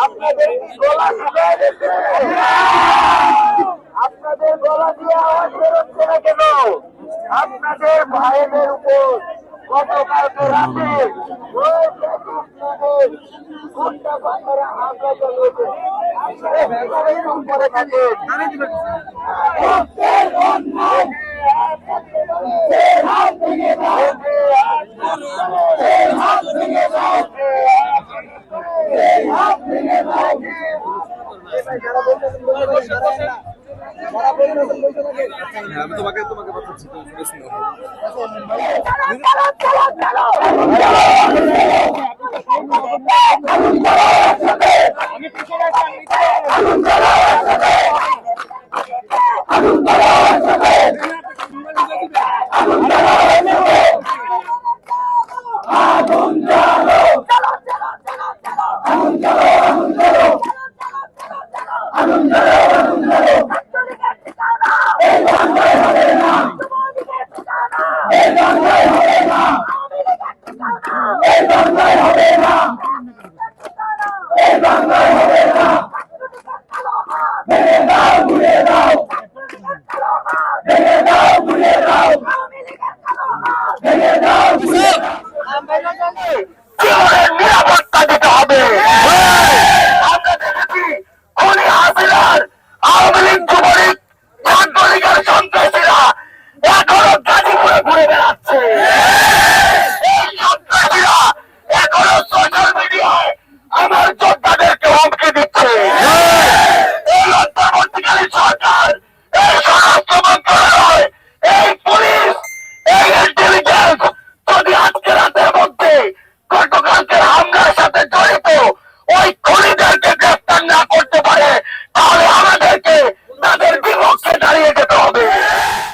আপনাদের গলা শুকায় গেছে, আপনাদের গলা দিয়ে আওয়াজ বেরোচ্ছে না কেন? আপনাদের ভাইদের উপর গতকালকে রাতে ঘন্টা ঘন্টা হামলা চালিয়েছে। করে থাকেন আমি তোমাকে পাঠাচ্ছি। নিরাপত্তা দিতে হবে। আমরা দেখেছি খনি হাসিনার আওয়ামী লীগ যুবলীগ ছাত্রলীগের সন্ত্রাসীরা এখনো গাজীপুরে ঘুরে বেড়াচ্ছে। এই সন্ত্রাসীরা এখনো সোশ্যাল মিডিয়ায় আমার যোদ্ধাদেরকে হুমকি দিচ্ছে। এই অন্তর্বর্তীকালীন সরকার, এই স্বরাষ্ট্র মন্ত্রণালয়, এই পুলিশ, এই ইন্টেলিজেন্স যদি আজকে রাতের মধ্যে গতকালকের হামলার সাথে জড়িত ওই